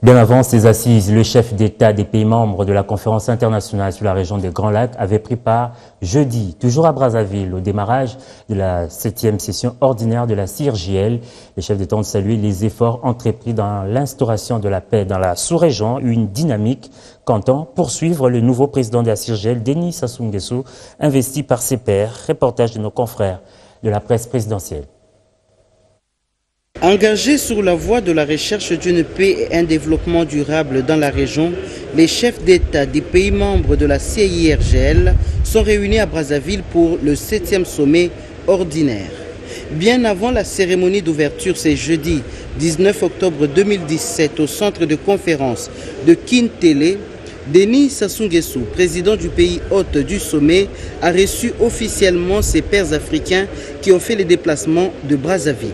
Bien avant ces assises, le chef d'État des pays membres de la conférence internationale sur la région des Grands Lacs avait pris part jeudi, toujours à Brazzaville, au démarrage de la 7e session ordinaire de la CIRGL. Les chefs d'État ont salué les efforts entrepris dans l'instauration de la paix dans la sous-région, une dynamique qu'entend poursuivre le nouveau président de la CIRGL, Denis Sassou Nguesso, investi par ses pairs. Reportage de nos confrères de la presse présidentielle. Engagés sur la voie de la recherche d'une paix et un développement durable dans la région, les chefs d'État des pays membres de la CIRGL sont réunis à Brazzaville pour le 7e sommet ordinaire. Bien avant la cérémonie d'ouverture, c'est jeudi 19 octobre 2017 au centre de conférence de Kintele, Denis Sassou Nguesso, président du pays hôte du sommet, a reçu officiellement ses pairs africains qui ont fait les déplacements de Brazzaville.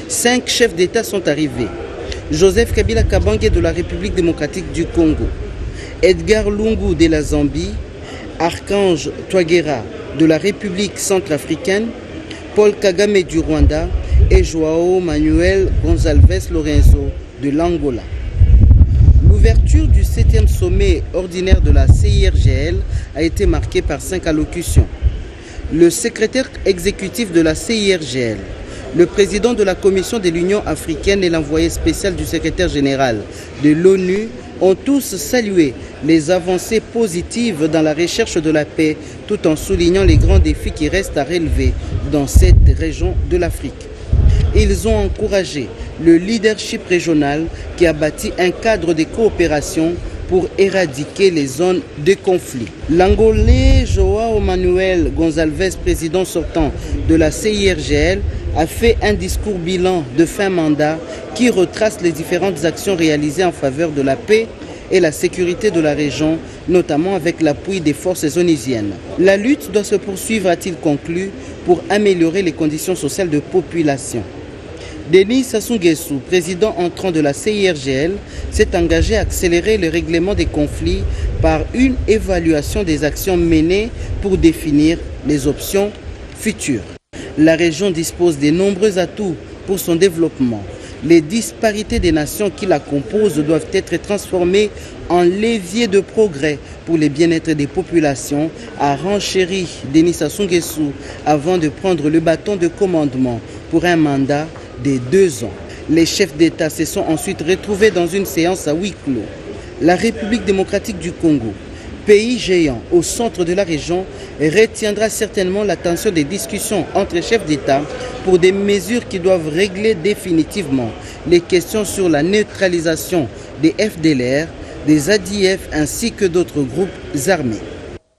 5 chefs d'État sont arrivés. Joseph Kabila Kabange de la République démocratique du Congo, Edgar Lungu de la Zambie, Archange Touadéra de la République centrafricaine, Paul Kagame du Rwanda et João Manuel Gonçalves Lorenzo de l'Angola. L'ouverture du 7e sommet ordinaire de la CIRGL a été marquée par 5 allocutions. Le secrétaire exécutif de la CIRGL, le président de la Commission de l'Union africaine et l'envoyé spécial du secrétaire général de l'ONU ont tous salué les avancées positives dans la recherche de la paix, tout en soulignant les grands défis qui restent à relever dans cette région de l'Afrique. Ils ont encouragé le leadership régional qui a bâti un cadre de coopération pour éradiquer les zones de conflit. L'Angolais João Manuel Gonçalves, président sortant de la CIRGL, a fait un discours bilan de fin mandat qui retrace les différentes actions réalisées en faveur de la paix et la sécurité de la région, notamment avec l'appui des forces onusiennes. La lutte doit se poursuivre, a-t-il conclu, pour améliorer les conditions sociales de population. Denis Sassou Nguesso, président entrant de la CIRGL, s'est engagé à accélérer le règlement des conflits par une évaluation des actions menées pour définir les options futures. La région dispose de nombreux atouts pour son développement. Les disparités des nations qui la composent doivent être transformées en levier de progrès pour le bien-être des populations, a renchéri Denis Sassou Nguesso avant de prendre le bâton de commandement pour un mandat de 2 ans. Les chefs d'État se sont ensuite retrouvés dans une séance à huis clos. La République démocratique du Congo, pays géant au centre de la région, retiendra certainement l'attention des discussions entre chefs d'État pour des mesures qui doivent régler définitivement les questions sur la neutralisation des FDLR, des ADF ainsi que d'autres groupes armés.